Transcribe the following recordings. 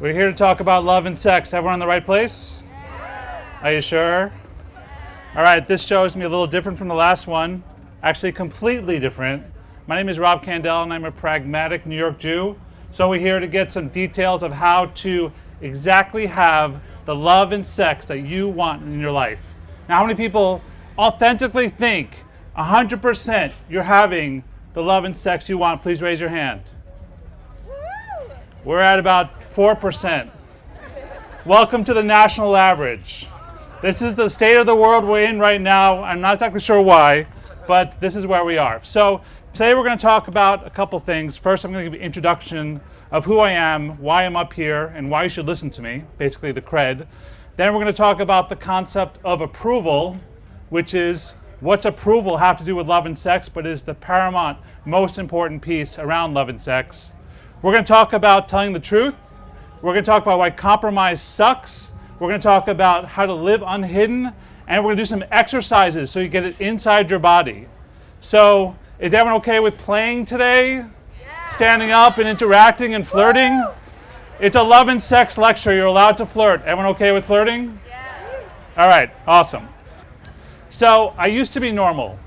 We're here to talk about love and sex. Everyone in the right place? Are you sure? All right, this show is going to be a little different from the last one. Actually, completely different. My name is Robert Kandell, and I'm a pragmatic New York Jew. So we're here to get some details of how to exactly have the love and sex that you want in your life. Now, how many people authentically think 100% you're having the love and sex you want? Please raise your hand. We're at about 4%. Welcome to the national average. This is the state of the world we're in right now. I'm not exactly sure why, but this is where we are. So today we're going to talk about a couple things. First, I'm going to give you an introduction of who I am, why I'm up here, and why you should listen to me, basically the cred. Then we're going to talk about the concept of approval, which is what's approval have to do with love and sex, but is the paramount, most important piece around love and sex. We're going to talk about telling the truth. We're going to talk about why compromise sucks. We're going to talk about how to live unhidden. And we're going to do some exercises so you get it inside your body. So, is everyone okay with playing today? Yeah. Standing up and interacting and flirting? Woo! It's a love and sex lecture. You're allowed to flirt. Everyone okay with flirting? Yeah. All right, awesome. So, I used to be normal.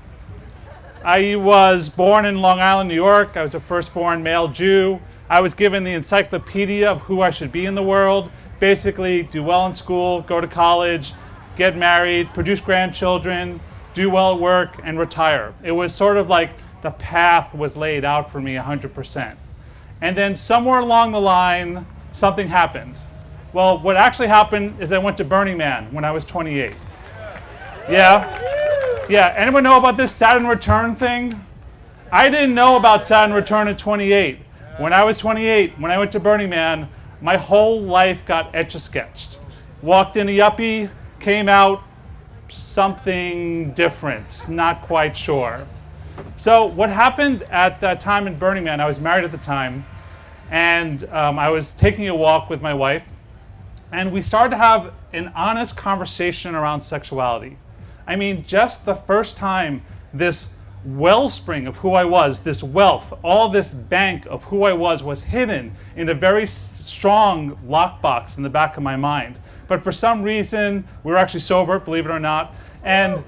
I was born in Long Island, New York. I was a firstborn male Jew. I was given the encyclopedia of who I should be in the world. Basically, do well in school, go to college, get married, produce grandchildren, do well at work, and retire. It was sort of like the path was laid out for me 100%. And then somewhere along the line, something happened. Well, what actually happened is I went to Burning Man when I was 28. Yeah, anyone know about this Saturn return thing? I didn't know about Saturn return at 28. When I was 28, when I went to Burning Man, my whole life got etch-a-sketched. Walked in a yuppie, came out something different, not quite sure. So what happened at that time in Burning Man, I was married at the time, and I was taking a walk with my wife, and we started to have an honest conversation around sexuality. I mean, just the first time this wellspring of who I was, this wealth, all this bank of who I was hidden in a very strong lockbox in the back of my mind. But for some reason, we were actually sober, believe it or not, and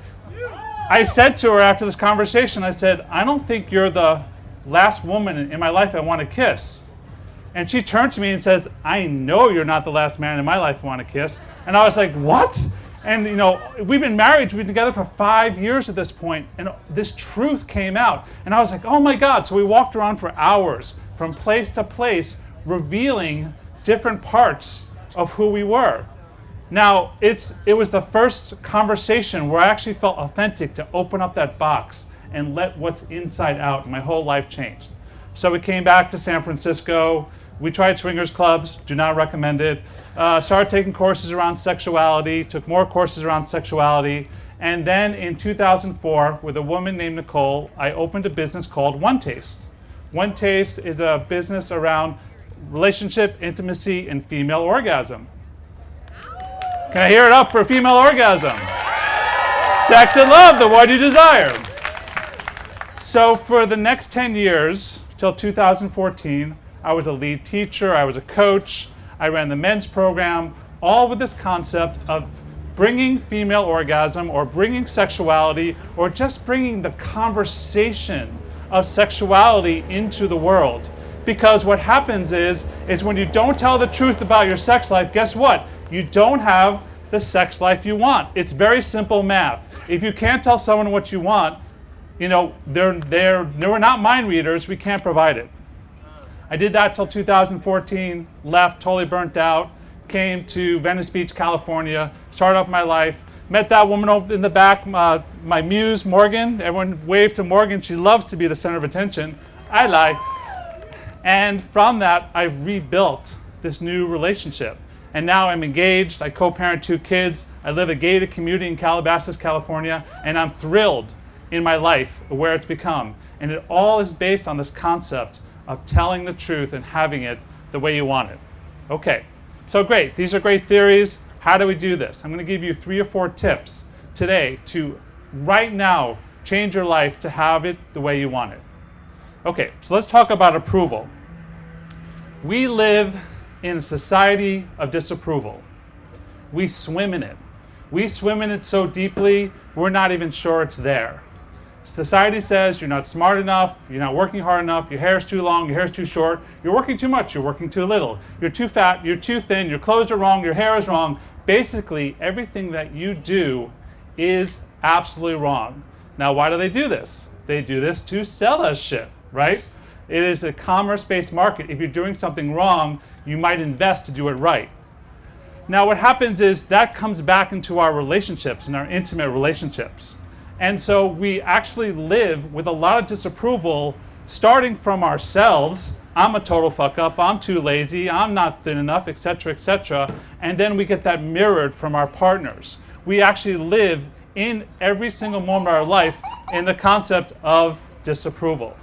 I said to her after this conversation, I said, I don't think you're the last woman in my life I want to kiss. And she turned to me and says, I know you're not the last man in my life I want to kiss. And I was like, what? And we've been together for 5 years at this point, and this truth came out. And I was like, oh my God. So we walked around for hours from place to place, revealing different parts of who we were. Now, it was the first conversation where I actually felt authentic to open up that box and let what's inside out, and my whole life changed. So we came back to San Francisco. We tried swingers clubs, do not recommend it. Started taking courses around sexuality, took more courses around sexuality, and then in 2004, with a woman named Nicole, I opened a business called One Taste. One Taste is a business around relationship, intimacy, and female orgasm. Can I hear it up for female orgasm? Sex and love, the one you desire. So for the next 10 years, till 2014, I was a lead teacher, I was a coach, I ran the men's program, all with this concept of bringing female orgasm or bringing sexuality or just bringing the conversation of sexuality into the world. Because what happens is when you don't tell the truth about your sex life, guess what? You don't have the sex life you want. It's very simple math. If you can't tell someone what you want, we're not mind readers, we can't provide it. I did that till 2014, left, totally burnt out, came to Venice Beach, California, started off my life, met that woman in the back, my muse, Morgan. Everyone waved to Morgan. She loves to be the center of attention. I lie. And from that, I've rebuilt this new relationship. And now I'm engaged, I co-parent 2 kids, I live a gated community in Calabasas, California, and I'm thrilled in my life where it's become. And it all is based on this concept of telling the truth and having it the way you want it. Okay, so great. These are great theories. How do we do this? I'm going to give you 3 or 4 tips today to right now change your life to have it the way you want it. Okay, so let's talk about approval. We live in a society of disapproval. We swim in it. We swim in it so deeply, we're not even sure it's there. Society says you're not smart enough, you're not working hard enough, your hair's too long, your hair's too short, you're working too much, you're working too little, you're too fat, you're too thin, your clothes are wrong, your hair is wrong. Basically, everything that you do is absolutely wrong. Now, why do they do this? They do this to sell us shit, right? It is a commerce-based market. If you're doing something wrong, you might invest to do it right. Now, what happens is that comes back into our relationships and our intimate relationships. And so we actually live with a lot of disapproval starting from ourselves. I'm a total fuck up, I'm too lazy, I'm not thin enough, etc., etc. And then we get that mirrored from our partners. We actually live in every single moment of our life in the concept of disapproval.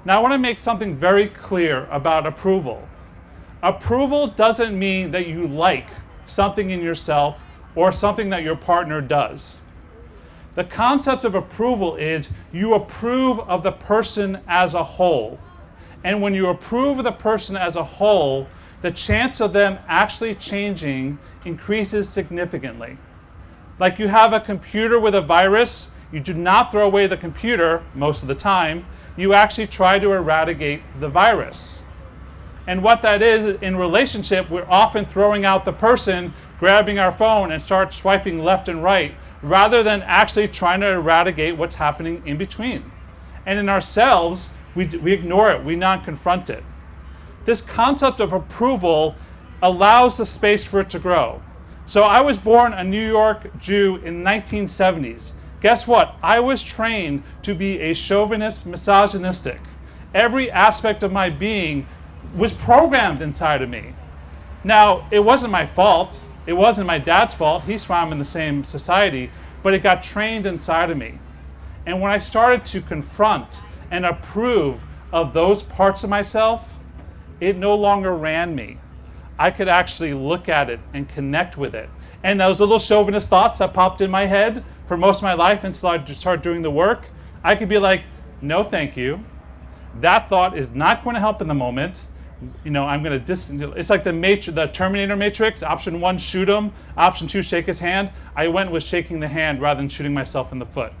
Now, I want to make something very clear about approval. Approval doesn't mean that you like something in yourself or something that your partner does. The concept of approval is you approve of the person as a whole. And when you approve of the person as a whole, the chance of them actually changing increases significantly. Like you have a computer with a virus, you do not throw away the computer most of the time, you actually try to eradicate the virus. And what that is, in relationship, we're often throwing out the person, grabbing our phone and start swiping left and right, rather than actually trying to eradicate what's happening in between. And in ourselves, we ignore it, we not confront it. This concept of approval allows the space for it to grow. So I was born a New York Jew in the 1970s. Guess what? I was trained to be a chauvinist, misogynistic. Every aspect of my being was programmed inside of me. Now, it wasn't my fault. It wasn't my dad's fault. He swam in the same society, but it got trained inside of me. And when I started to confront and approve of those parts of myself, it no longer ran me. I could actually look at it and connect with it. And those little chauvinist thoughts that popped in my head for most of my life until I started doing the work, I could be like, no, thank you. That thought is not going to help in the moment. You know, I'm going to it's like the Terminator Matrix. Option 1, shoot him. Option 2, shake his hand. I went with shaking the hand rather than shooting myself in the foot.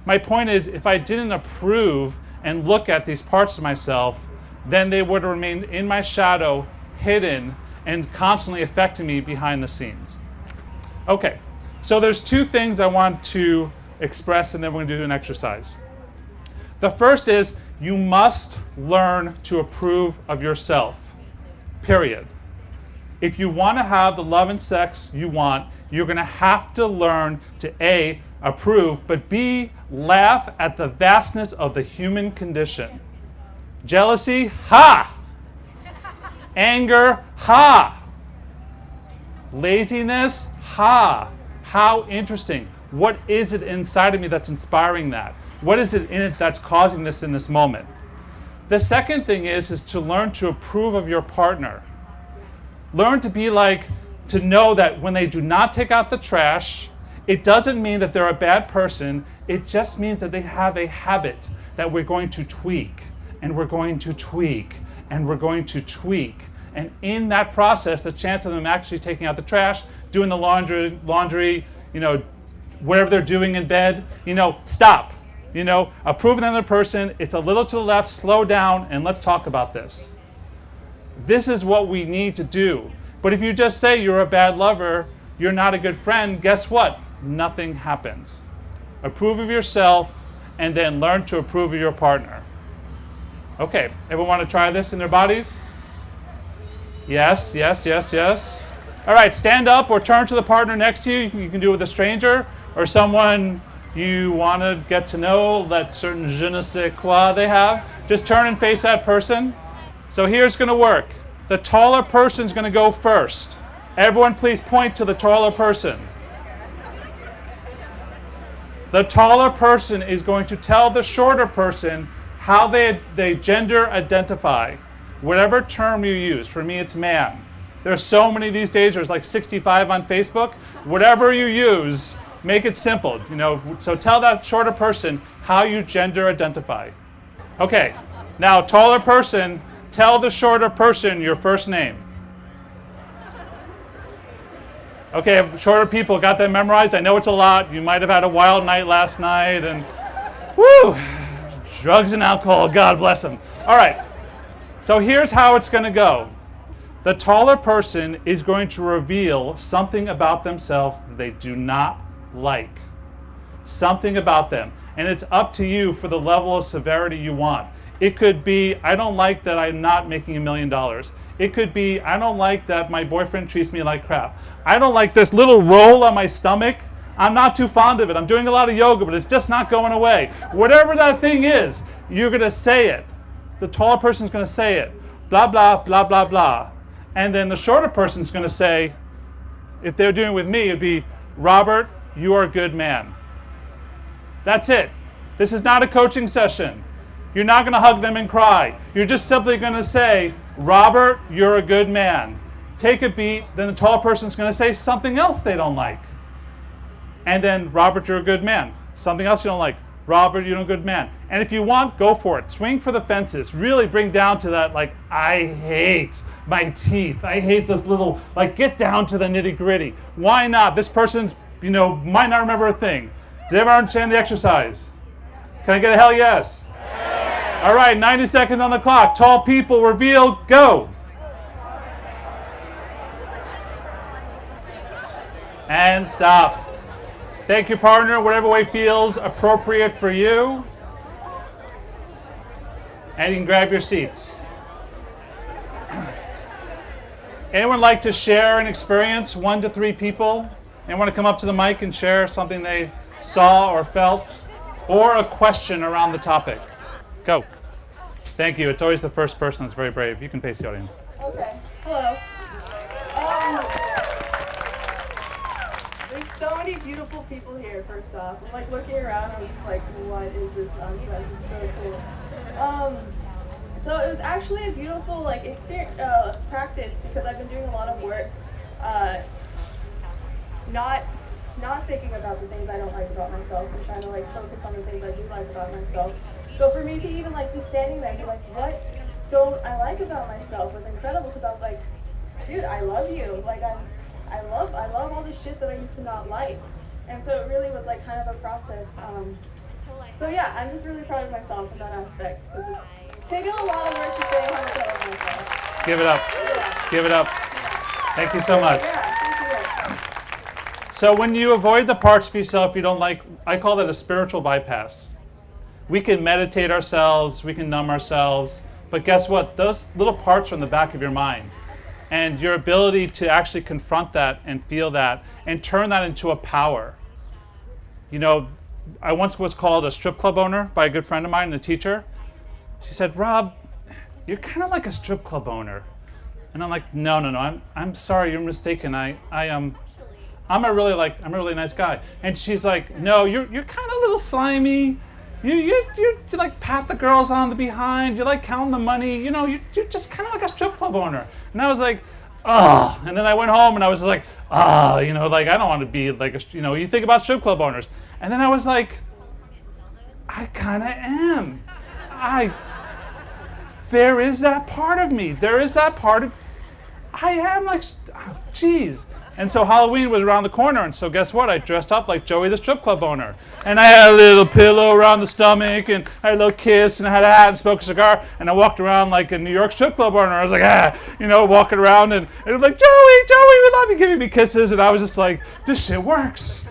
My point is, if I didn't approve and look at these parts of myself, then they would remain in my shadow, hidden, and constantly affecting me behind the scenes. Okay, so there's two things I want to express, and then we're going to do an exercise. The first is, you must learn to approve of yourself, period. If you want to have the love and sex you want, you're going to have to learn to A, approve, but B, laugh at the vastness of the human condition. Jealousy, ha! Anger, ha! Laziness, ha! How interesting. What is it inside of me that's inspiring that? What is it in it that's causing this in this moment? The second thing is to learn to approve of your partner. Learn to be like, to know that when they do not take out the trash, it doesn't mean that they're a bad person. It just means that they have a habit that we're going to tweak, and we're going to tweak, and we're going to tweak. And in that process, the chance of them actually taking out the trash, doing the laundry, you know, whatever they're doing in bed, you know, stop. You know, approving another person, it's a little to the left, slow down, and let's talk about this. This is what we need to do. But if you just say you're a bad lover, you're not a good friend, guess what? Nothing happens. Approve of yourself, and then learn to approve of your partner. Okay, everyone want to try this in their bodies? Yes, yes, yes, yes. All right, stand up or turn to the partner next to you. You can do it with a stranger or someone you want to get to know, that certain je ne sais quoi they have. Just turn and face that person. So here's going to work. The taller person's going to go first. Everyone please point to the taller person. The taller person is going to tell the shorter person how they gender identify. Whatever term you use. For me, it's man. There's so many these days. There's like 65 on Facebook. Whatever you use, make it simple. You know, so tell that shorter person how you gender identify. Okay. Now, taller person, tell the shorter person your first name. Okay, shorter people, got that memorized? I know it's a lot. You might have had a wild night last night, and woo, drugs and alcohol, God bless them. All right, so here's how it's going to go. The taller person is going to reveal something about themselves that they do not like. Something about them. And it's up to you for the level of severity you want. It could be, I don't like that I'm not making $1 million. It could be, I don't like that my boyfriend treats me like crap. I don't like this little roll on my stomach. I'm not too fond of it. I'm doing a lot of yoga, but it's just not going away. Whatever that thing is, you're going to say it. The taller person's going to say it. Blah, blah, blah, blah, blah. And then the shorter person's going to say, if they're doing it with me, it'd be, Robert, you are a good man. That's it. This is not a coaching session. You're not going to hug them and cry. You're just simply going to say, Robert, you're a good man. Take a beat, then the tall person's going to say something else they don't like. And then, Robert, you're a good man. Something else you don't like. Robert, you're a good man. And if you want, go for it. Swing for the fences. Really bring down to that, like, I hate my teeth. I hate this little, like, get down to the nitty gritty. Why not? This person's, might not remember a thing. Does everyone understand the exercise? Can I get a hell yes? Yes. All right, 90 seconds on the clock. Tall people, reveal, go. And stop. Thank your partner, whatever way feels appropriate for you. And you can grab your seats. Anyone like to share an experience, 1 to 3 people? Anyone want to come up to the mic and share something they saw or felt? Or a question around the topic? Go. Thank you. It's always the first person that's very brave. You can face the audience. Okay. Hello. There's so many beautiful people here, first off. I'm like looking around, I'm just like, what is this nonsense? It's so cool. So it was actually a beautiful experience, practice, because I've been doing a lot of work, not thinking about the things I don't like about myself and trying to focus on the things I do like about myself. So for me to even be standing there and be like, what don't I like about myself was incredible, because I was like, dude, I love you. I love all the shit that I used to not like. And so it really was kind of a process. So yeah, I'm just really proud of myself in that aspect, because it's taken a lot of work to say how much I love myself. Give it up. Yeah. Give it up. Yeah. Thank you so much. Yeah, thank you. So when you avoid the parts of yourself you don't like, I call that a spiritual bypass. We can meditate ourselves, we can numb ourselves, but guess what? Those little parts are in the back of your mind. And your ability to actually confront that and feel that and turn that into a power. I once was called a strip club owner by a good friend of mine, the teacher. She said, Rob, you're kind of like a strip club owner. And I'm like, no, I'm sorry, you're mistaken. I'm a really nice guy. And she's like, no, you're kind of a little slimy. You pat the girls on the behind. You like counting the money. You're just kind of like a strip club owner. And I was like, oh. And then I went home and I was just like, I don't want to be you think about strip club owners. And then I was like, I kind of am. There is that part of me. There is that part of, I am geez. And so Halloween was around the corner, and so guess what? I dressed up like Joey the strip club owner. And I had a little pillow around the stomach, and I had a little kiss, and I had a hat and smoked a cigar, and I walked around like a New York strip club owner. I was like, walking around, and it was like, Joey, we love you, giving me kisses, and I was just like, this shit works.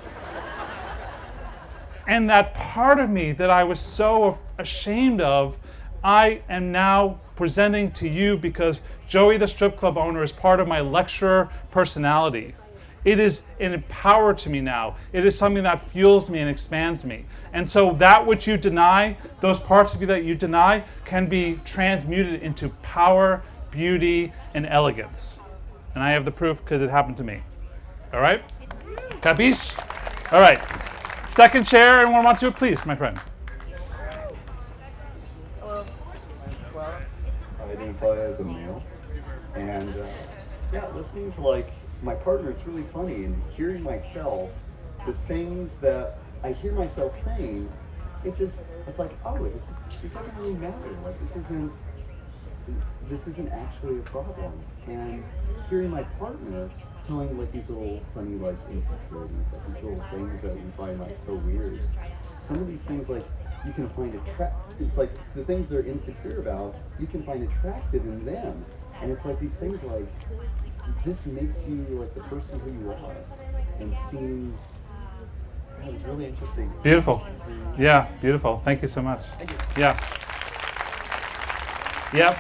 And that part of me that I was so ashamed of, I am now presenting to you because Joey the strip club owner is part of my lecturer personality. It is an power to me now. It is something that fuels me and expands me. And so that which you deny, those parts of you that you deny, can be transmuted into power, beauty, and elegance. And I have the proof because it happened to me. All right? Capiche? All right. Second chair, anyone wants to do it, please, my friend. I identify as a male, and listening to my partner, it's really funny, and hearing myself, the things that I hear myself saying, it's like, oh, this doesn't really matter. This isn't actually a problem. And hearing my partner telling like these little funny like insecurities, like these little things that we find like so weird. Some of these things like you can find it's like the things they're insecure about, you can find attractive in them. And it's like these things like this makes you like the person who you are and seeing. That was really interesting. Beautiful. Yeah, beautiful. Thank you so much. Yeah. Yep.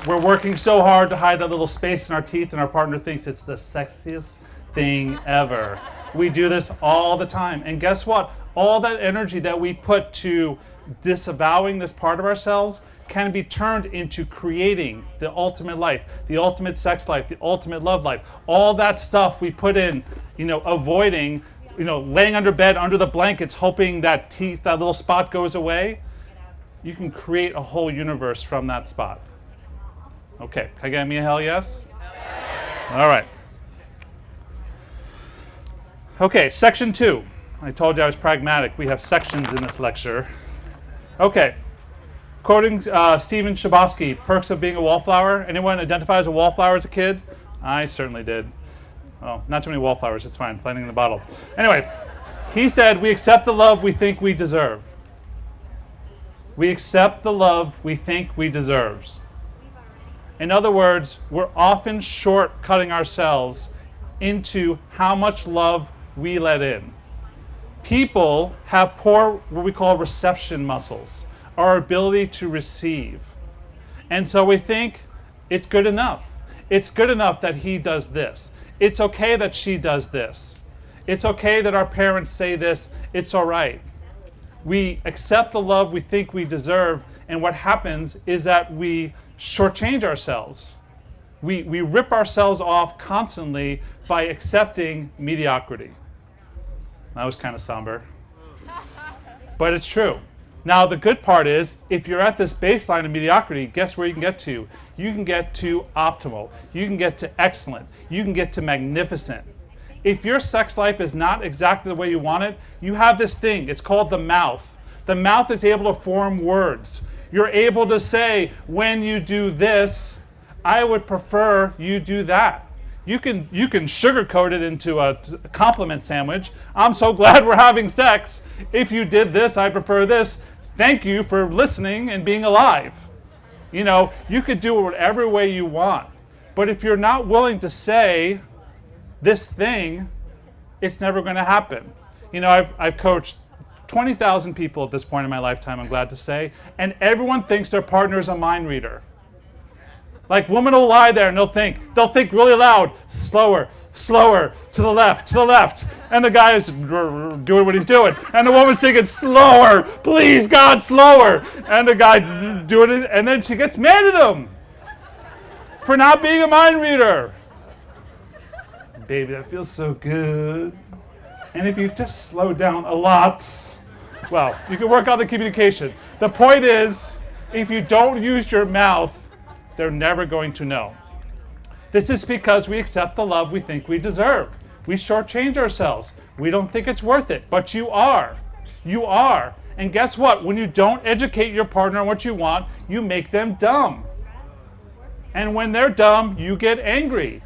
We're working so hard to hide that little space in our teeth, and our partner thinks it's the sexiest thing ever. We do this all the time. And guess what? All that energy that we put to disavowing this part of ourselves can be turned into creating the ultimate life, the ultimate sex life, the ultimate love life. All that stuff we put in, avoiding, laying under bed, under the blankets, hoping that little spot goes away. You can create a whole universe from that spot. Okay, can I get me a hell yes? All right. Okay, section 2. I told you I was pragmatic. We have sections in this lecture. Okay. Quoting Stephen Chbosky, Perks of Being a Wallflower. Anyone identify as a wallflower as a kid? I certainly did. Oh, not too many wallflowers. It's fine. Lightning in the bottle. Anyway, he said, we accept the love we think we deserve. We accept the love we think we deserve. In other words, we're often shortcutting ourselves into how much love we let in. People have poor, what we call reception muscles, our ability to receive. And so we think it's good enough. It's good enough that he does this. It's okay that she does this. It's okay that our parents say this. It's all right. We accept the love we think we deserve, and what happens is that we shortchange ourselves. We rip ourselves off constantly by accepting mediocrity. That was kind of somber. But it's true. Now, the good part is, if you're at this baseline of mediocrity, guess where you can get to? You can get to optimal. You can get to excellent. You can get to magnificent. If your sex life is not exactly the way you want it, you have this thing. It's called the mouth. The mouth is able to form words. You're able to say, when you do this, I would prefer you do that. You can sugarcoat it into a compliment sandwich. I'm so glad we're having sex. If you did this, I prefer this. Thank you for listening and being alive. You could do it whatever way you want. But if you're not willing to say this thing, it's never going to happen. I've coached 20,000 people at this point in my lifetime, I'm glad to say, and everyone thinks their partner is a mind reader. Like, women will lie there and they'll think really loud, slower, to the left, and the guy is doing what he's doing, and the woman's thinking, slower, please God, slower, and the guy doing it, and then she gets mad at him for not being a mind reader. Baby, that feels so good. And if you just slow down a lot, well, you can work on the communication. The point is, if you don't use your mouth, they're never going to know. This is because we accept the love we think we deserve. We shortchange ourselves. We don't think it's worth it, but you are. You are. And guess what? When you don't educate your partner on what you want, you make them dumb. And when they're dumb, you get angry.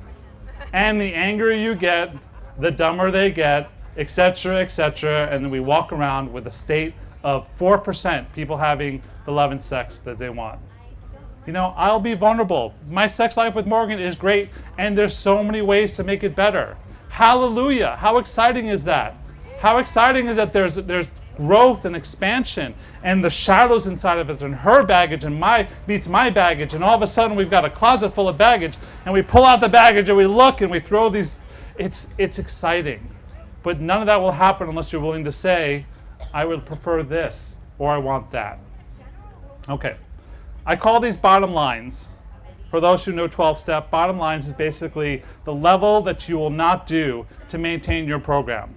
And the angrier you get, the dumber they get, etc., etc. And then we walk around with a state of 4% people having the love and sex that they want. I'll be vulnerable. My sex life with Morgan is great, and there's so many ways to make it better. Hallelujah. How exciting is that? How exciting is that there's growth and expansion, and the shadows inside of us, and her baggage and meets my baggage, and all of a sudden we've got a closet full of baggage, and we pull out the baggage and we look and we throw these. It's exciting. But none of that will happen unless you're willing to say, I would prefer this, or I want that. Okay. I call these bottom lines. For those who know 12-step, bottom lines is basically the level that you will not do to maintain your program.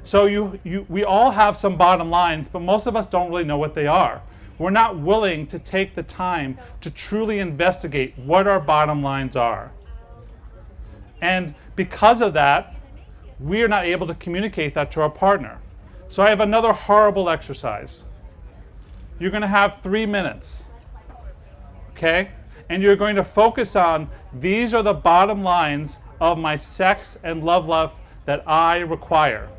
So we all have some bottom lines, but most of us don't really know what they are. We're not willing to take the time to truly investigate what our bottom lines are. And because of that, we are not able to communicate that to our partner. So I have another horrible exercise. You're going to have 3 minutes. Okay? And you're going to focus on, these are the bottom lines of my sex and love life that I require.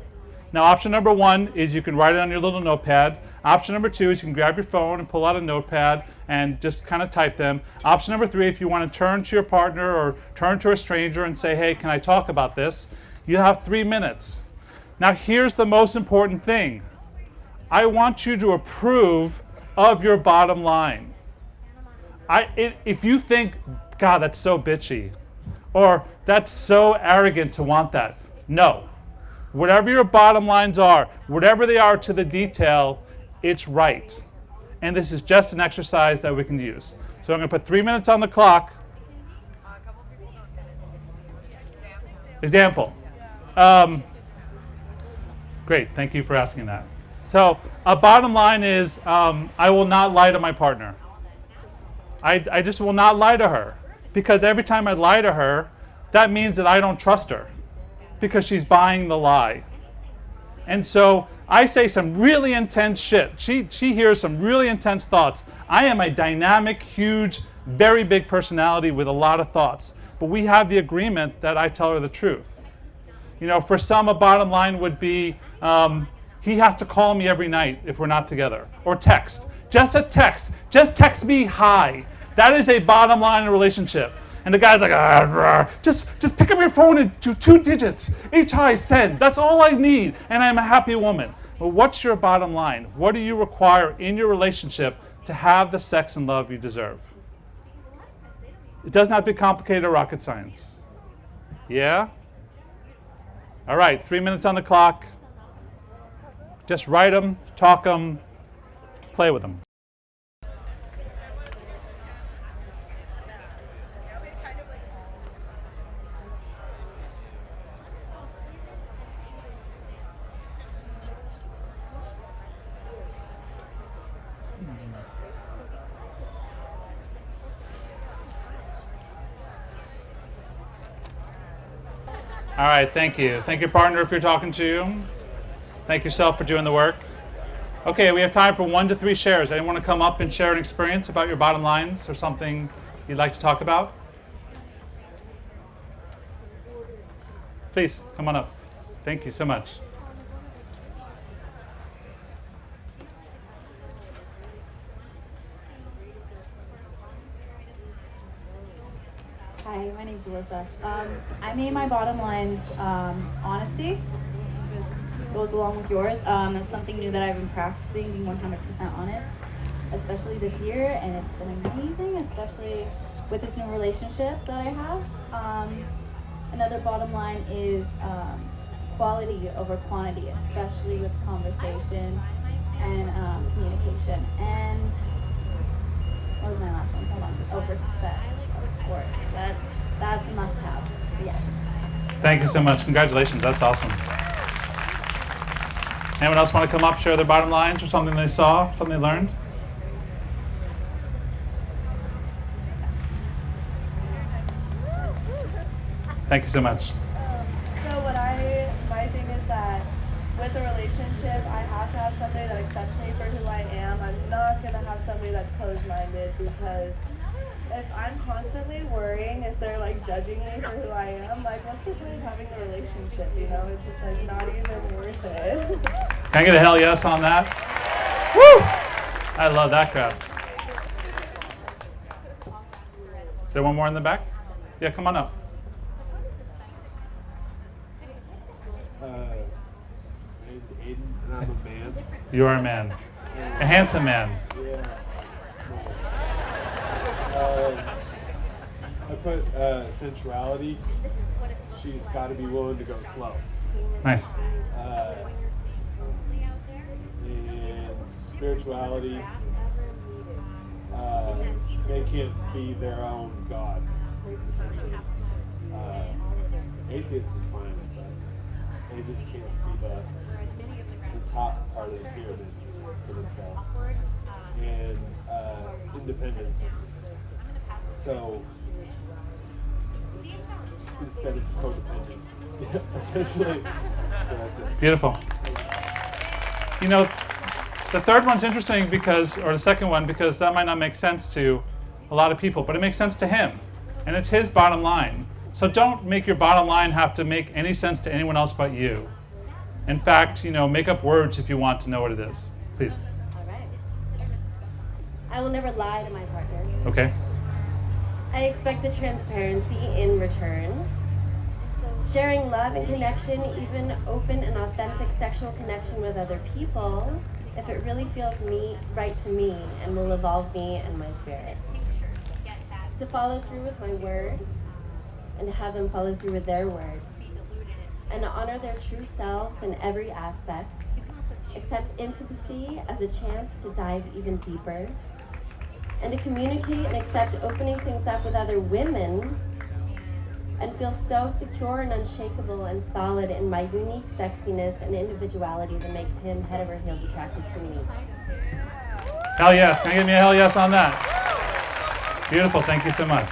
Now, option number 1 is you can write it on your little notepad. Option number 2 is you can grab your phone and pull out a notepad and just kind of type them. Option number 3, if you want to turn to your partner or turn to a stranger and say, hey, can I talk about this? You have 3 minutes. Now, here's the most important thing. I want you to approve of your bottom line. If you think, God, that's so bitchy, or that's so arrogant to want that, no. Whatever your bottom lines are, whatever they are to the detail, it's right. And this is just an exercise that we can use. So I'm going to put 3 minutes on the clock. Example. Great, thank you for asking that. So a bottom line is, I will not lie to my partner. I just will not lie to her. Because every time I lie to her, that means that I don't trust her. Because she's buying the lie. And so I say some really intense shit. She hears some really intense thoughts. I am a dynamic, huge, very big personality with a lot of thoughts. But we have the agreement that I tell her the truth. You know, for some, a bottom line would be, he has to call me every night if we're not together. Or text. Just a text. Just text me hi. That is a bottom line in a relationship. And the guy's like, just pick up your phone and do 2 digits. Hi, send. That's all I need. And I'm a happy woman. But what's your bottom line? What do you require in your relationship to have the sex and love you deserve? It does not be complicated or rocket science. Yeah? All right, 3 minutes on the clock. Just write them, talk them, play with them. All right, thank you. Thank your partner if you're talking to. Thank yourself for doing the work. Okay, we have time for 1 to 3 shares. Anyone want to come up and share an experience about your bottom lines or something you'd like to talk about? Please, come on up. Thank you so much. Hi, my name's Alyssa. I made my bottom lines honesty. This goes along with yours. It's something new that I've been practicing, being 100% honest, especially this year, and it's been amazing, especially with this new relationship that I have. Another bottom line is quality over quantity, especially with conversation and communication. And what was my last one? Hold on. Oh, respect. Of course, that's a must-have. Yeah. Thank you so much. Congratulations. That's awesome. Anyone else want to come up, share their bottom lines or something they saw, something they learned? Thank you so much. So my thing is that with a relationship, I have to have somebody that accepts me for who I am. I'm not going to have somebody that's closed-minded, because if I'm constantly worrying if they're like judging me for who I am, like what's the point of having a relationship, you know? It's just like not even worth it. Can I get a hell yes on that? Woo! I love that crowd. Is there one more in the back? Yeah, come on up. My name's Aiden, and I'm a man. You are a man. A handsome man. Yeah. I put sensuality. She's got to be willing to go slow. Nice. And spirituality. They can't be their own God, essentially. Atheist is fine with us. They just can't be the top part of the pyramid for themselves. And independence. So instead of codependence, essentially. So that's it. Beautiful. You know, the third one's interesting because, or the second one, because that might not make sense to a lot of people, but it makes sense to him. And it's his bottom line. So don't make your bottom line have to make any sense to anyone else but you. In fact, make up words if you want to know what it is. Please. All right. I will never lie to my partner. Okay. I expect the transparency in return. Sharing love and connection, even open and authentic sexual connection with other people, if it really feels right to me and will evolve me and my spirit. To follow through with my word and to have them follow through with their word. And to honor their true selves in every aspect. Accept intimacy as a chance to dive even deeper. And to communicate and accept opening things up with other women and feel so secure and unshakable and solid in my unique sexiness and individuality that makes him head over heels attracted to me. Hell yes. Can I get me a hell yes on that? Beautiful. Thank you so much.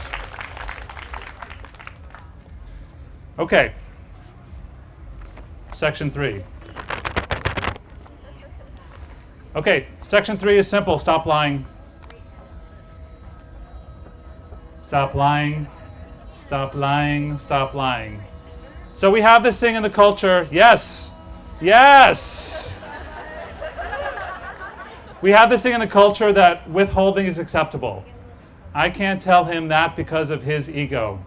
Okay. Section 3. Okay, section 3 is simple. Stop lying. Stop lying. Stop lying. Stop lying. So we have this thing in the culture. Yes. Yes. We have this thing in the culture that withholding is acceptable. I can't tell him that because of his ego.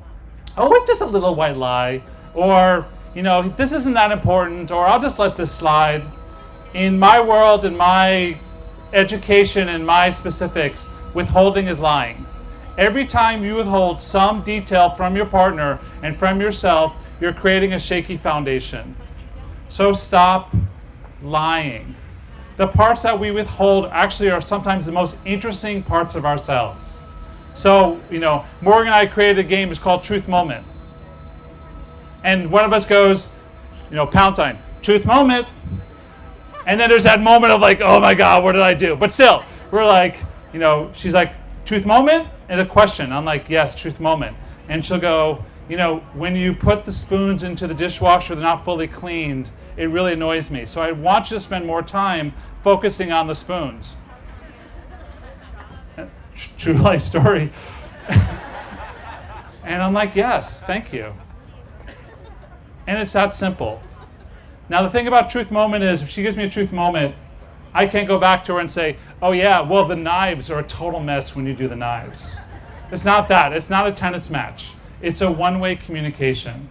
Oh, it's just a little white lie. Or, this isn't that important. Or I'll just let this slide. In my world, in my education, in my specifics, withholding is lying. Every time you withhold some detail from your partner and from yourself, you're creating a shaky foundation. So stop lying. The parts that we withhold actually are sometimes the most interesting parts of ourselves. So, Morgan and I created a game, it's called Truth Moment. And one of us goes, pound sign, truth moment. And then there's that moment of like, oh my God, what did I do? But still, we're like, she's like, truth moment? And a question. I'm like, yes, truth moment. And she'll go, when you put the spoons into the dishwasher, they're not fully cleaned. It really annoys me. So I want you to spend more time focusing on the spoons. True life story. And I'm like, yes, thank you. And it's that simple. Now the thing about truth moment is, if she gives me a truth moment, I can't go back to her and say, oh yeah, well the knives are a total mess when you do the knives. It's not that. It's not a tennis match. It's a one-way communication.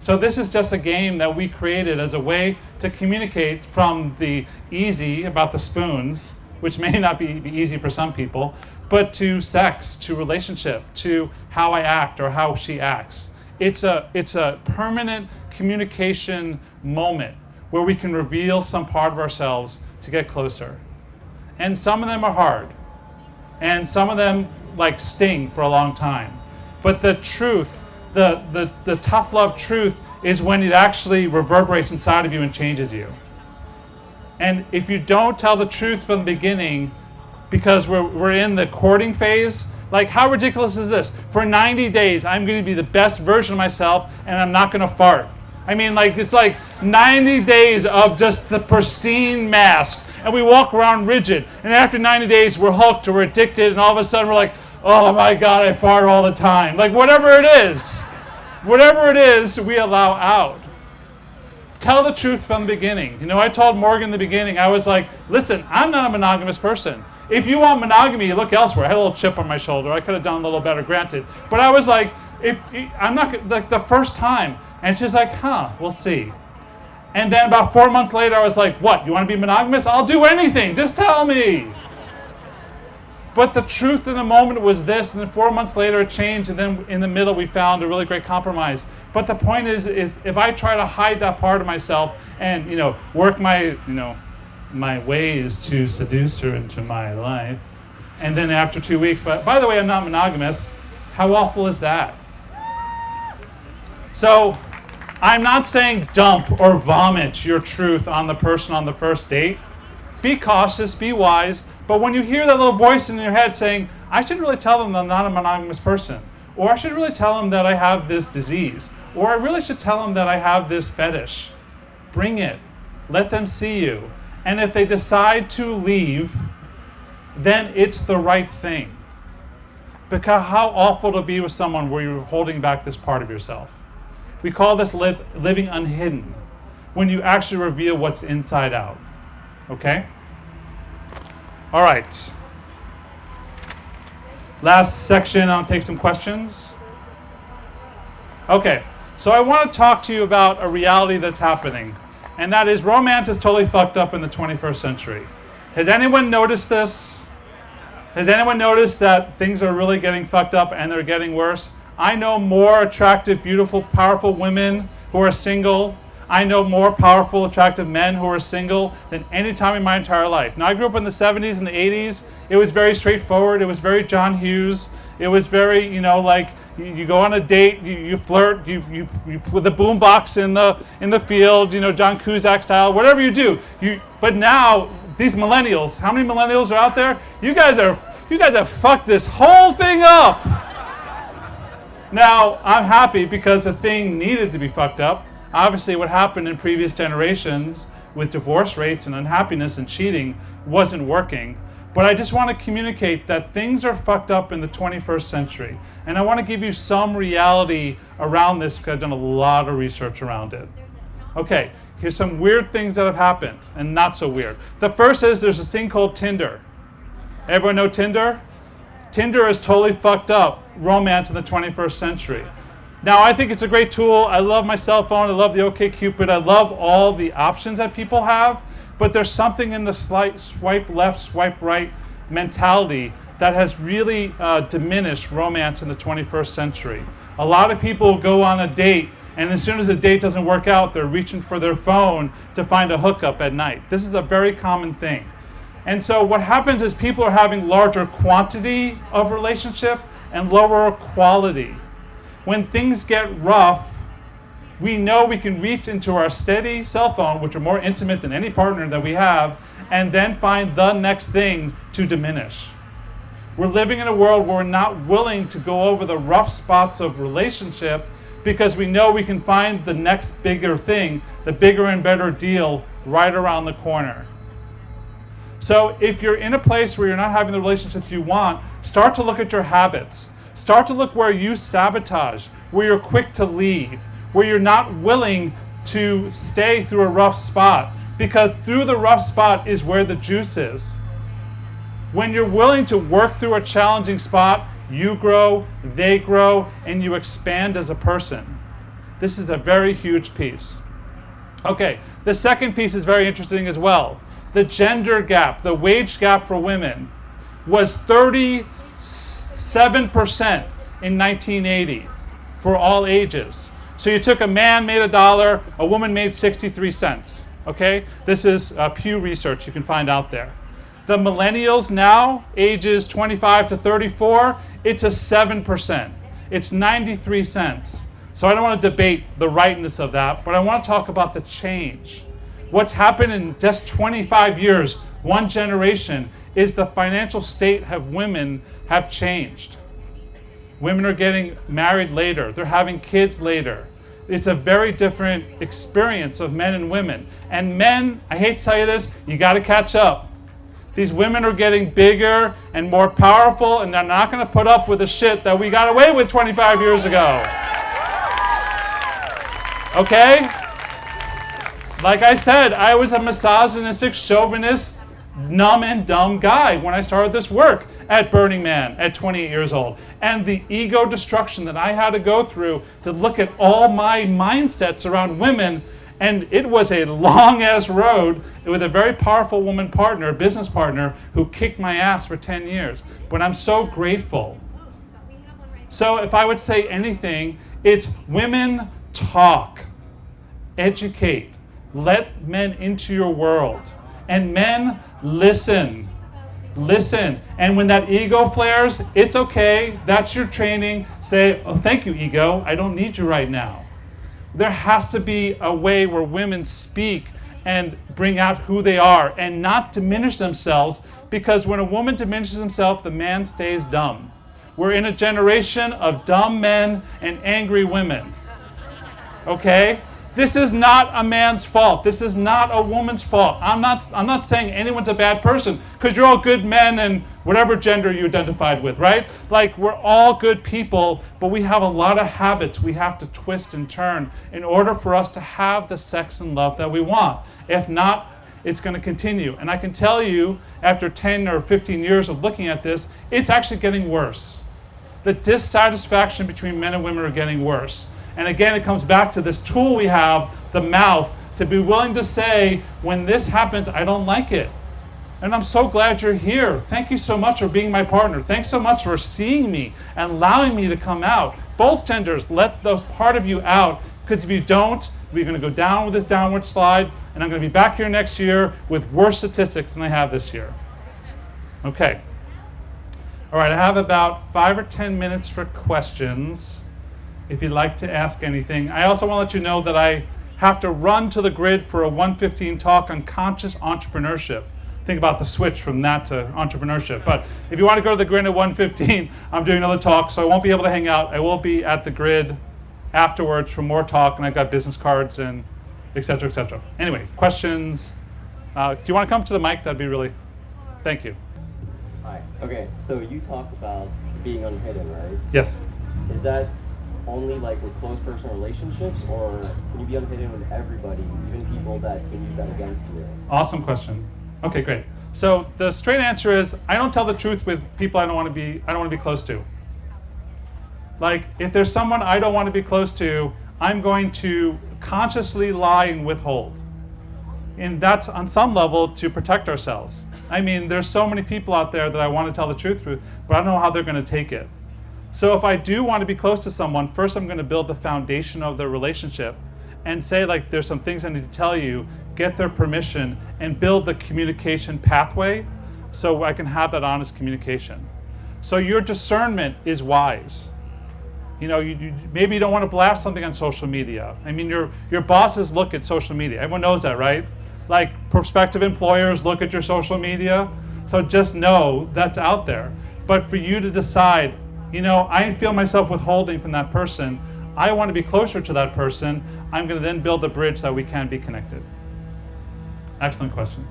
So this is just a game that we created as a way to communicate from the easy about the spoons, which may not be easy for some people, but to sex, to relationship, to how I act or how she acts. It's a permanent communication moment where we can reveal some part of ourselves to get closer. And some of them are hard. And some of them sting for a long time. But the truth, the tough love truth is when it actually reverberates inside of you and changes you. And if you don't tell the truth from the beginning, because we're in the courting phase, how ridiculous is this? For 90 days, I'm going to be the best version of myself, and I'm not going to fart. I mean, it's 90 days of just the pristine mask, and we walk around rigid. And after 90 days, we're hooked or we're addicted, and all of a sudden we're like, oh my God, I fart all the time. Whatever it is, we allow out. Tell the truth from the beginning. I told Morgan in the beginning, I was like, listen, I'm not a monogamous person. If you want monogamy, look elsewhere. I had a little chip on my shoulder. I could have done a little better, granted. But I was like, I'm not, the first time. And she's like, we'll see. And then about 4 months later, I was like, what, you want to be monogamous? I'll do anything, just tell me. But the truth in the moment was this, and then 4 months later it changed, and then in the middle we found a really great compromise. But the point is if I try to hide that part of myself and, work my ways to seduce her into my life, and then after 2 weeks, but by the way, I'm not monogamous, how awful is that? So, I'm not saying dump or vomit your truth on the person on the first date. Be cautious, be wise, but when you hear that little voice in your head saying, I should really tell them I'm not a monogamous person, or I should really tell them that I have this disease, or I really should tell them that I have this fetish, bring it. Let them see you. And if they decide to leave, then it's the right thing. Because how awful to be with someone where you're holding back this part of yourself. We call this living unhidden, when you actually reveal what's inside out. Okay? All right. Last section, I'll take some questions. Okay, so I want to talk to you about a reality that's happening, and that is romance is totally fucked up in the 21st century. Has anyone noticed this? Has anyone noticed that things are really getting fucked up and they're getting worse? I know more attractive, beautiful, powerful women who are single. I know more powerful, attractive men who are single than any time in my entire life. Now, I grew up in the 70s and the 80s. It was very straightforward. It was very John Hughes. It was very, like you go on a date, you flirt, you with the boombox in the field, John Cusack style, whatever you do. But now these millennials, how many millennials are out there? You guys have fucked this whole thing up. Now, I'm happy because the thing needed to be fucked up. Obviously, what happened in previous generations with divorce rates and unhappiness and cheating wasn't working. But I just want to communicate that things are fucked up in the 21st century. And I want to give you some reality around this because I've done a lot of research around it. Okay, here's some weird things that have happened and not so weird. The first is there's this thing called Tinder. Everyone know Tinder? Tinder is totally fucked up romance in the 21st century. Now, I think it's a great tool. I love my cell phone. I love the OkCupid. I love all the options that people have. But there's something in the slight swipe left, swipe right mentality that has really diminished romance in the 21st century. A lot of people go on a date, and as soon as the date doesn't work out, they're reaching for their phone to find a hookup at night. This is a very common thing. And so what happens is people are having larger quantity of relationship and lower quality. When things get rough, we know we can reach into our steady cell phone, which are more intimate than any partner that we have, and then find the next thing to diminish. We're living in a world where we're not willing to go over the rough spots of relationship because we know we can find the next bigger thing, the bigger and better deal right around the corner. So if you're in a place where you're not having the relationships you want, start to look at your habits. Start to look where you sabotage, where you're quick to leave, where you're not willing to stay through a rough spot, because through the rough spot is where the juice is. When you're willing to work through a challenging spot, you grow, they grow, and you expand as a person. This is a very huge piece. Okay, the second piece is very interesting as well. The gender gap, the wage gap for women was 37% in 1980 for all ages. So you took a man made $1, a woman made 63 cents. Okay, this is Pew Research you can find out there. The millennials now, ages 25 to 34, it's a 7%. It's 93 cents. So I don't want to debate the rightness of that, but I want to talk about the change. What's happened in just 25 years, one generation, is the financial state of women have changed. Women are getting married later. They're having kids later. It's a very different experience of men and women. And men, I hate to tell you this, you got to catch up. These women are getting bigger and more powerful, and they're not going to put up with the shit that we got away with 25 years ago. Okay? Like I said, I was a misogynistic, chauvinist, numb and dumb guy when I started this work at Burning Man at 28 years old. And the ego destruction that I had to go through to look at all my mindsets around women, and it was a long-ass road with a very powerful woman partner, a business partner, who kicked my ass for 10 years. But I'm so grateful. So if I would say anything, it's women talk, educate, let men into your world. And men, listen. Listen. And when that ego flares, it's okay. That's your training. Say, oh, thank you, ego. I don't need you right now. There has to be a way where women speak and bring out who they are and not diminish themselves, because when a woman diminishes himself, the man stays dumb. We're in a generation of dumb men and angry women. Okay? This is not a man's fault. This is not a woman's fault. I'm not saying anyone's a bad person, because you're all good men and whatever gender you identified with, right? Like, we're all good people, but we have a lot of habits we have to twist and turn in order for us to have the sex and love that we want. If not, it's going to continue. And I can tell you, after 10 or 15 years of looking at this, it's actually getting worse. The dissatisfaction between men and women are getting worse. And again, it comes back to this tool we have, the mouth, to be willing to say, when this happens, I don't like it. And I'm so glad you're here. Thank you so much for being my partner. Thanks so much for seeing me and allowing me to come out. Both genders, let those part of you out, because if you don't, we're going to go down with this downward slide, and I'm going to be back here next year with worse statistics than I have this year. Okay. All right, I have about 5 or 10 minutes for questions, if you'd like to ask anything. I also want to let you know that I have to run to the grid for a 1:15 talk on conscious entrepreneurship. Think about the switch from that to entrepreneurship. But if you want to go to the grid at 1:15, I'm doing another talk, so I won't be able to hang out. I will be at the grid afterwards for more talk, and I've got business cards and et cetera, et cetera. Anyway, questions? Do you want to come to the mic? That'd be really, thank you. Hi. Okay, so you talked about being unhidden, right? Yes. Is that only like with close personal relationships, or can you be unhidden with everybody, even people that can use that against you? Awesome question. Okay, great. So the straight answer is, I don't tell the truth with people I don't want to be close to. Like, if there's someone I don't want to be close to, I'm going to consciously lie and withhold. And that's on some level to protect ourselves. I mean, there's so many people out there that I want to tell the truth with, but I don't know how they're going to take it. So if I do want to be close to someone, first I'm going to build the foundation of the relationship and say, like, there's some things I need to tell you, get their permission, and build the communication pathway so I can have that honest communication. So your discernment is wise. You know, maybe you don't want to blast something on social media. I mean, your bosses look at social media. Everyone knows that, right? Like, prospective employers look at your social media. So just know that's out there. But for you to decide, you know, I feel myself withholding from that person, I want to be closer to that person, I'm going to then build a bridge that we can be connected. Excellent question.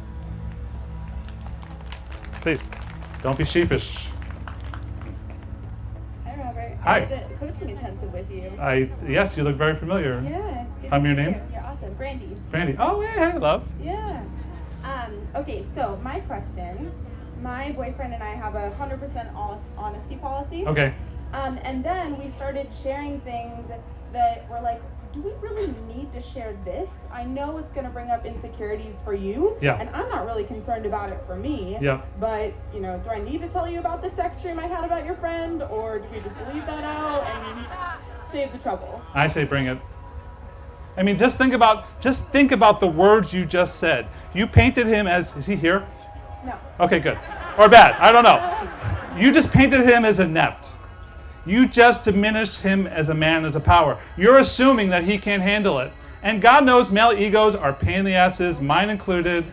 Please, don't be sheepish. Hi, Robert. Hi. I did a coaching intensive with you. Yes, you look very familiar. Yeah, it's good. Tell me your to see name. you. You're awesome. Brandy. Brandy. Oh, yeah, hey, love. Yeah. Okay, so my question, my boyfriend and I have a 100% honesty policy. Okay. And then we started sharing things that were like, do we really need to share this? I know it's going to bring up insecurities for you. Yeah. And I'm not really concerned about it for me. Yeah. But, you know, do I need to tell you about the sex dream I had about your friend? Or do we just leave that out and save the trouble? I say bring it. I mean, just think about the words you just said. You painted him as, is he here? No. Okay, good. Or bad, I don't know. You just painted him as inept. You just diminished him as a man, as a power. You're assuming that he can't handle it. And God knows male egos are pain in the asses, mine included.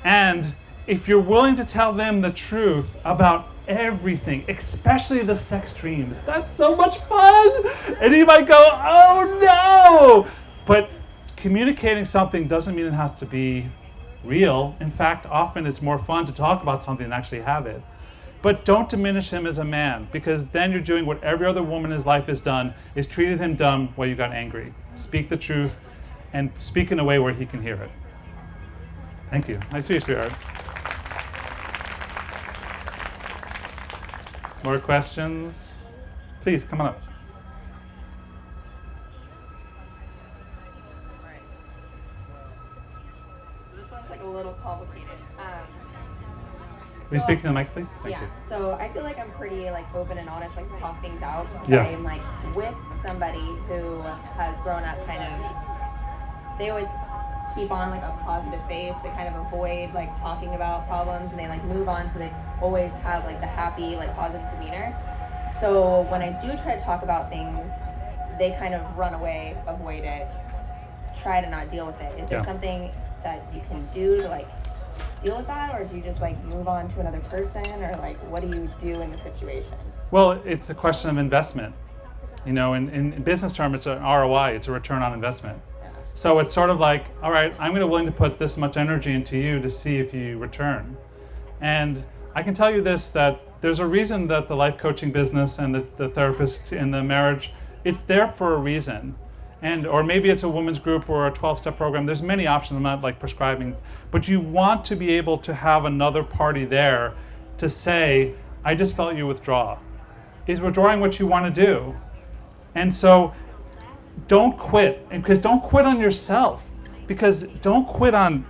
And if you're willing to tell them the truth about everything, especially the sex dreams, that's so much fun. And he might go, oh no. But communicating something doesn't mean it has to be real. In fact, often it's more fun to talk about something than actually have it. But don't diminish him as a man, because then you're doing what every other woman in his life has done, is treated him dumb while you got angry. Speak the truth and speak in a way where he can hear it. Thank you. Nice to meet you, sweetheart. More questions? Please, come on up. This one's like a little complicated. Will you speak to the mic, please? Thank Yeah. you. So I feel like I'm pretty like open and honest, like to talk things out. Yeah. I'm like with somebody who has grown up kind of. They always keep on like a positive face. They kind of avoid like talking about problems, and they like move on. So they always have like the happy, like positive demeanor. So when I do try to talk about things, they kind of run away, avoid it, try to not deal with it. Is there something that you can do to like deal with that, or do you just like move on to another person, or like what do you do in the situation? Well, it's a question of investment. You know, in business terms, it's an ROI, it's a return on investment. So it's sort of like, all right, I'm going to willing to put this much energy into you to see if you return. And I can tell you this, that there's a reason that the life coaching business and the therapist in the marriage, it's there for a reason. And or maybe it's a women's group or a 12-step program. There's many options. I'm not like prescribing, but you want to be able to have another party there to say, I just felt you withdraw. Is withdrawing what you want to do? And so don't quit, and because don't quit on yourself, because don't quit on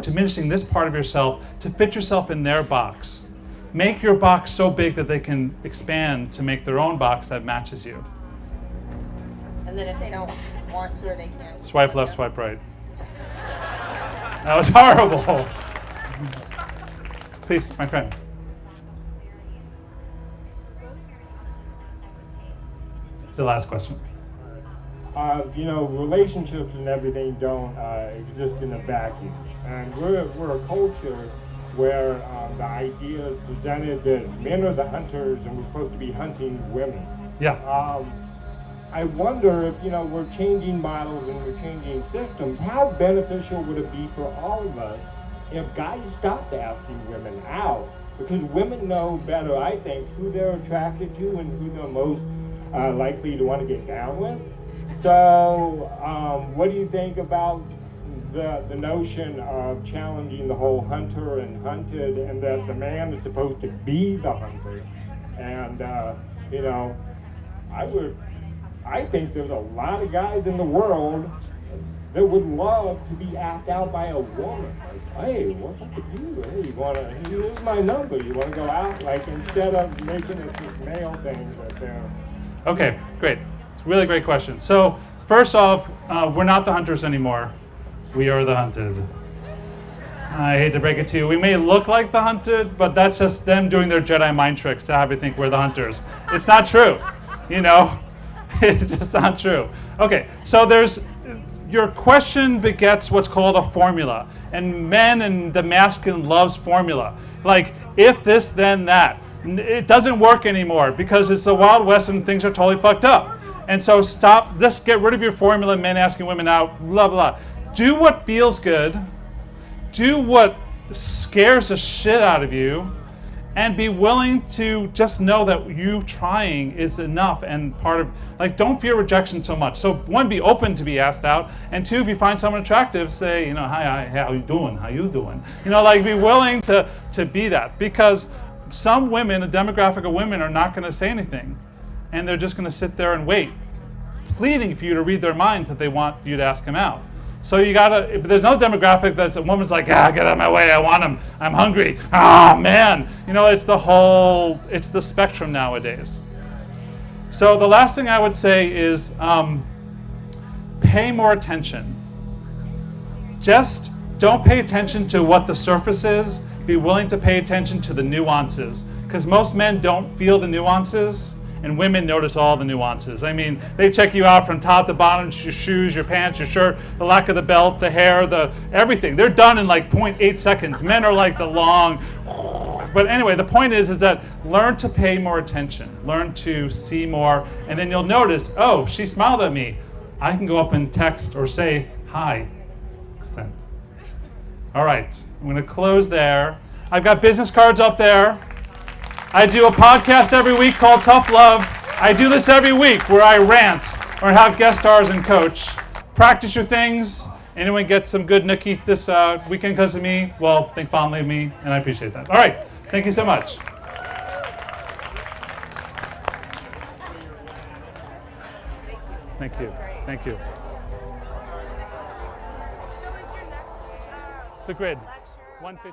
diminishing this part of yourself to fit yourself in their box. Make your box so big that they can expand to make their own box that matches you. And then if they don't want to or they can't. Swipe left, swipe right. That was horrible. Please, my friend. It's the last question. Relationships and everything don't exist in a vacuum. And we're a culture where the idea is presented that men are the hunters and we're supposed to be hunting women. Yeah. I wonder if, we're changing models and we're changing systems, how beneficial would it be for all of us if guys stopped asking women out? Because women know better, I think, who they're attracted to and who they're most likely to want to get down with. So, what do you think about the notion of challenging the whole hunter and hunted, and that the man is supposed to be the hunter? And I think there's a lot of guys in the world that would love to be asked out by a woman. Like, hey, what's up with you? Hey, here's my number. You wanna go out? Like, instead of making it this male thing that they're. Okay, great. It's a really great question. So first off, we're not the hunters anymore. We are the hunted. I hate to break it to you. We may look like the hunted, but that's just them doing their Jedi mind tricks to have you think we're the hunters. It's not true. It's just not true. Okay, so your question begets what's called a formula. And men and the masculine loves formula. Like, if this, then that. It doesn't work anymore because it's the Wild West and things are totally fucked up. And so stop, just get rid of your formula, men asking women out, blah, blah. Do what feels good. Do what scares the shit out of you. And be willing to just know that you trying is enough and part of, don't fear rejection so much. So one, be open to be asked out. And two, if you find someone attractive, say, hi, how you doing? How you doing? Be willing to be that. Because some women, a demographic of women, are not going to say anything. And they're just going to sit there and wait, pleading for you to read their minds that they want you to ask them out. So you gotta, there's no demographic that's a woman's like, get out of my way, I want him, I'm hungry, man. It's the spectrum nowadays. So the last thing I would say is pay more attention. Just don't pay attention to what the surface is, be willing to pay attention to the nuances. Because most men don't feel the nuances, and women notice all the nuances. I mean, they check you out from top to bottom, your shoes, your pants, your shirt, the lack of the belt, the hair, everything. They're done in 0.8 seconds. Men are like the long. But anyway, the point is that learn to pay more attention. Learn to see more, and then you'll notice, oh, she smiled at me. I can go up and text or say, hi. Send. All right, I'm gonna close there. I've got business cards up there. I do a podcast every week called Tough Love. I do this every week where I rant or have guest stars and coach. Practice your things. Anyone get some good nookie this weekend because of me? Well, think fondly of me, and I appreciate that. All right, thank you so much. Thank you. Thank you. The grid, 150.